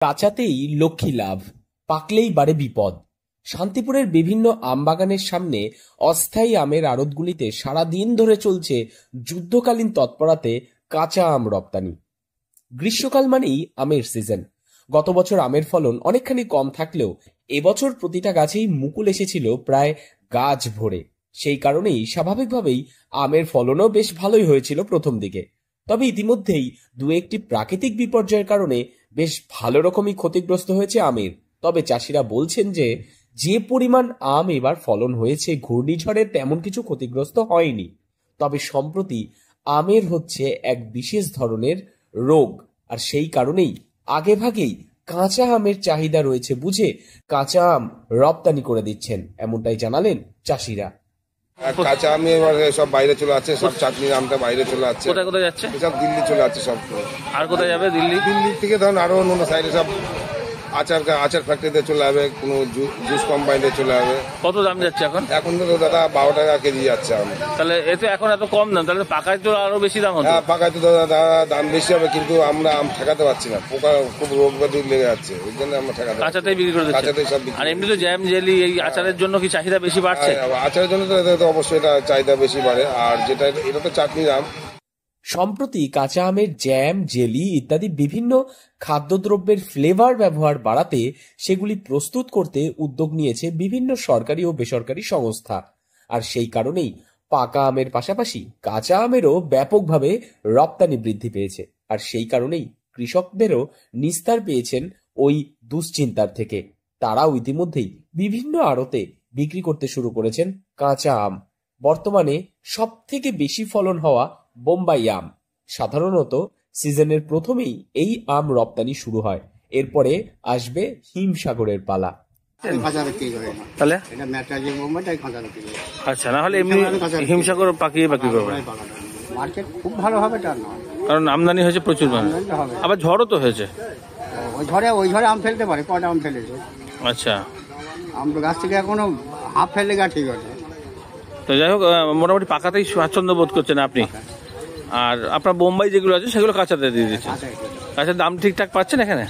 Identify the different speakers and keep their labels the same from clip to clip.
Speaker 1: কাঁচাতেই লক্ষ্মী লাভ, পাকলেই বাড়ে বিপদ। শান্তিপুরের বিভিন্ন আমবাগানের সামনে অস্থায়ী আমের আড়তগুলিতে সারাদিন ধরে চলছে যুদ্ধকালীন তৎপরতাতে কাঁচা আম রপ্তানি। গ্রীষ্মকাল মানেই আমের সিজন। গত বছর আমের ফলন অনেকখানি কম থাকলেও এবছর প্রতিটা গাছেই মুকুল এসেছিল প্রায় গাছ ভরে। সেই কারণেই স্বাভাবিকভাবেই আমের ফলনও বেশ ভালোই হয়েছিল প্রথম দিকে। তবে ইতিমধ্যেই দু একটি প্রাকৃতিক বিপর্যয়ের কারণে বেশ ভালো রকমই ক্ষতিগ্রস্ত হয়েছে আমের। তবে চাষিরা বলছেন যে পরিমাণ আম এবার ফলন হয়েছে, ঘূর্ণিঝড়ে তেমন কিছু ক্ষতিগ্রস্ত হয়নি। তবে সম্প্রতি আমের হচ্ছে এক বিশেষ ধরনের রোগ, আর সেই কারণেই আগেভাগেই কাঁচা আমের চাহিদা রয়েছে বুঝে কাঁচা আম রপ্তানি করে দিচ্ছেন, এমনটাই জানালেন চাষিরা।
Speaker 2: কাঁচা আমি এবার সব বাইরে চলে যাচ্ছে, সব চাটনির আমটা বাইরে চলে যাচ্ছে।
Speaker 3: কোথায় কোথায় যাচ্ছে?
Speaker 2: সব দিল্লি চলে যাচ্ছে সব।
Speaker 3: আর কোথায় যাবে? দিল্লি
Speaker 2: থেকে ধরুন আরো অন্য সাইডে সব আচার ফ্যাক্টরিতে চলে যাবে, কোনো জুস কোম্পানিতে চলে যাবে।
Speaker 3: কত দাম যাচ্ছে এখন?
Speaker 2: এখন তো দাদা 12 টাকা কেজি যাচ্ছে আম।
Speaker 3: তাহলে এতে এখন এত কম দাম, তাহলে পাকায় তো আরো বেশি দাম হবে।
Speaker 2: হ্যাঁ, পাকায় তো দাদা দাম বেশি হবে, কিন্তু আমরা আম ঠেকাতে পারছি না, পোকা খুব রোগ ব্যাধি লেগে যাচ্ছে, ওই জন্য আমরা ঠেকাতে।
Speaker 3: কাঁচাতেই বিক্রি করে দিচ্ছি?
Speaker 2: কাঁচাতেই সব।
Speaker 3: আর এমনি তো জ্যাম জেলি এই আচারের জন্য কি চাহিদা বেশি বাড়ছে?
Speaker 2: আচারের জন্য তো অবশ্যই এটা চাহিদা বেশি বাড়ে, আর যেটা এটা তো চাটনির আম।
Speaker 1: সম্প্রতি কাঁচা আমের জ্যাম, জেলি ইত্যাদি বিভিন্ন খাদ্যদ্রব্যের ফ্লেভার ব্যবহার বাড়াতে সেগুলি প্রস্তুত করতে উদ্যোগ নিয়েছে বিভিন্ন সরকারি ও বেসরকারি সংস্থা। আর সেই কারণেই পাকা আমের পাশাপাশি কাঁচা আমেরও ব্যাপকভাবে রপ্তানি বৃদ্ধি পেয়েছে। আর সেই কারণেই কৃষকদেরও নিস্তার পেয়েছেন ওই দুশ্চিন্তার থেকে। তারাও ইতিমধ্যেই বিভিন্ন আড়তে বিক্রি করতে শুরু করেছেন কাঁচা আম। বর্তমানে সব থেকে বেশি ফলন হওয়া বোম্বাই আম। সাধারণত সিজনের প্রথমেই এই আম রপ্তানি শুরু হয়, এরপরে আসবে হিমসাগরের পালা।
Speaker 3: তাহলে আচ্ছা, না হলে এমনি হিমসাগর পাকিয়ে বাকি করবে।
Speaker 4: মার্কেট খুব ভালো হবে তার নয়,
Speaker 3: কারণ আমদানি হয়েছে প্রচুর মানে। আবার ঝড়ও তো হয়েছে।
Speaker 4: ওই ঝড়ে আম ফেলতে পারে, কটা আম ফেলেছে।
Speaker 3: আচ্ছা,
Speaker 4: আম তো গাছ থেকে এখনো হাফ ফেললে গা ঠিক আছে।
Speaker 3: তো যাই হোক, মোটামুটি পাকাতেই স্বাচ্ছন্দ্য বোধ করছেন আপনি। আর আপনার বোম্বাই যেগুলো আছে সেগুলো কাঁচাতে দিয়ে দিচ্ছেন। কাঁচার দাম ঠিকঠাক পাচ্ছেন এখানে?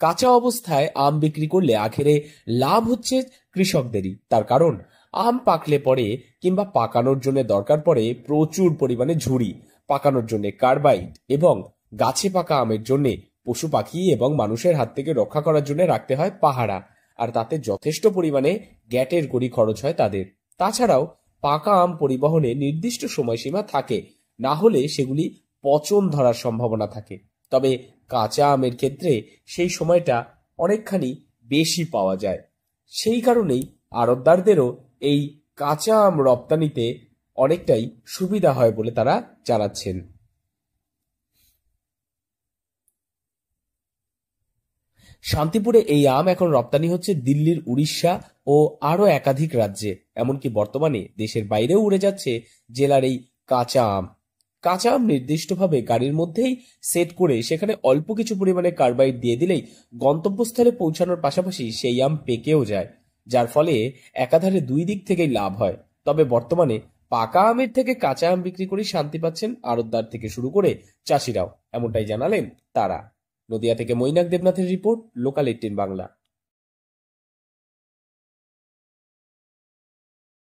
Speaker 1: কাঁচা অবস্থায় আম বিক্রি করলে আখেরে লাভ হচ্ছে কৃষকদেরই। তার কারণ আম পাকলে পরে কিংবা পাকানোর জন্য দরকার পড়ে প্রচুর পরিমাণে ঝুড়ি, পাকানোর জন্য কার্বাইড এবং গাছে পাকা আমের জন্য পশু পাখি এবং মানুষের হাত থেকে রক্ষা করার জন্য রাখতে হয় পাহারা। আর তাতে যথেষ্ট পরিমাণে গ্যাটের কড়ি খরচ হয় তাদের। তাছাড়াও পাকা আম পরিবহনে নির্দিষ্ট সময়সীমা থাকে, না হলে সেগুলি পচন ধরার সম্ভাবনা থাকে। তবে কাঁচা আমের ক্ষেত্রে সেই সময়টা অনেকখানি বেশি পাওয়া যায়। সেই কারণেই আড়তদারদেরও এই কাঁচা আম রপ্তানিতে অনেকটাই সুবিধা হয় বলে তারা জানাচ্ছেন। শান্তিপুরে এই আম এখন রপ্তানি হচ্ছে দিল্লির, উড়িষ্যা ও আরো একাধিক রাজ্যে। এমনকি বর্তমানে দেশের বাইরেও উড়ে যাচ্ছে জেলার এই কাঁচা আম। কাঁচা আম নির্দিষ্টভাবে গাড়ির মধ্যেই সেট করে সেখানে অল্প কিছু পরিমাণে কার্বাইড দিয়ে দিলেই গন্তব্যস্থলে পৌঁছানোর পাশাপাশি সেই আম পেকেও যায়, যার ফলে একাধারে দুই দিক থেকেই লাভ হয়। তবে বর্তমানে পাকা আমের থেকে কাঁচা আম বিক্রি করে শান্তি পাচ্ছেন আড়তদার থেকে শুরু করে চাষিরাও, এমনটাই জানালেন তারা। নদিয়া থেকে মৈনাক দেবনাথের রিপোর্ট, লোকাল 18 বাংলা।